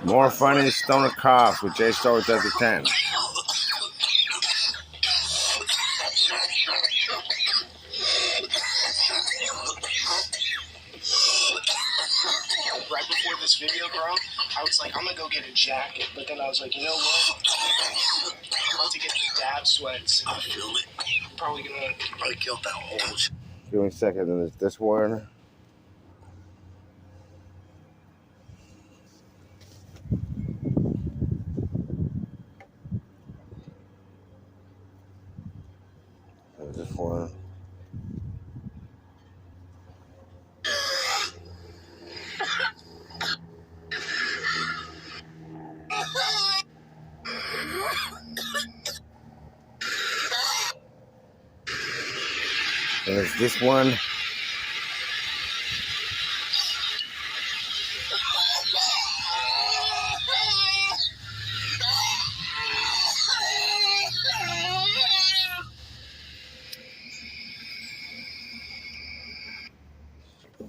More funny stoner coughs with J.Stoner 10. Right before this video, bro, I was like, I'm gonna go get a jacket, but then I was like, you know what? I'm about to get the dab sweats. I feel it. Probably killed that whole. Give me a second, and there's this one. There's this one. And there's this one.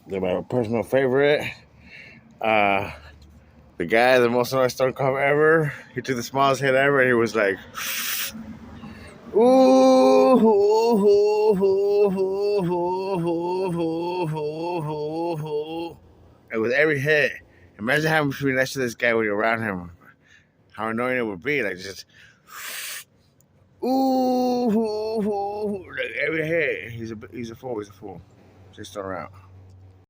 They're my personal favorite. The guy, the most annoying stone cough ever. He took the smallest hit ever, and he was like, ooh, ooh, ooh, ooh, ooh, ooh, ooh, ooh, ooh. And with every hit, imagine having to be next to this guy when you're around him. How annoying it would be, like just ooh, ooh, ooh, like every hit. He's a fool. Just turn around.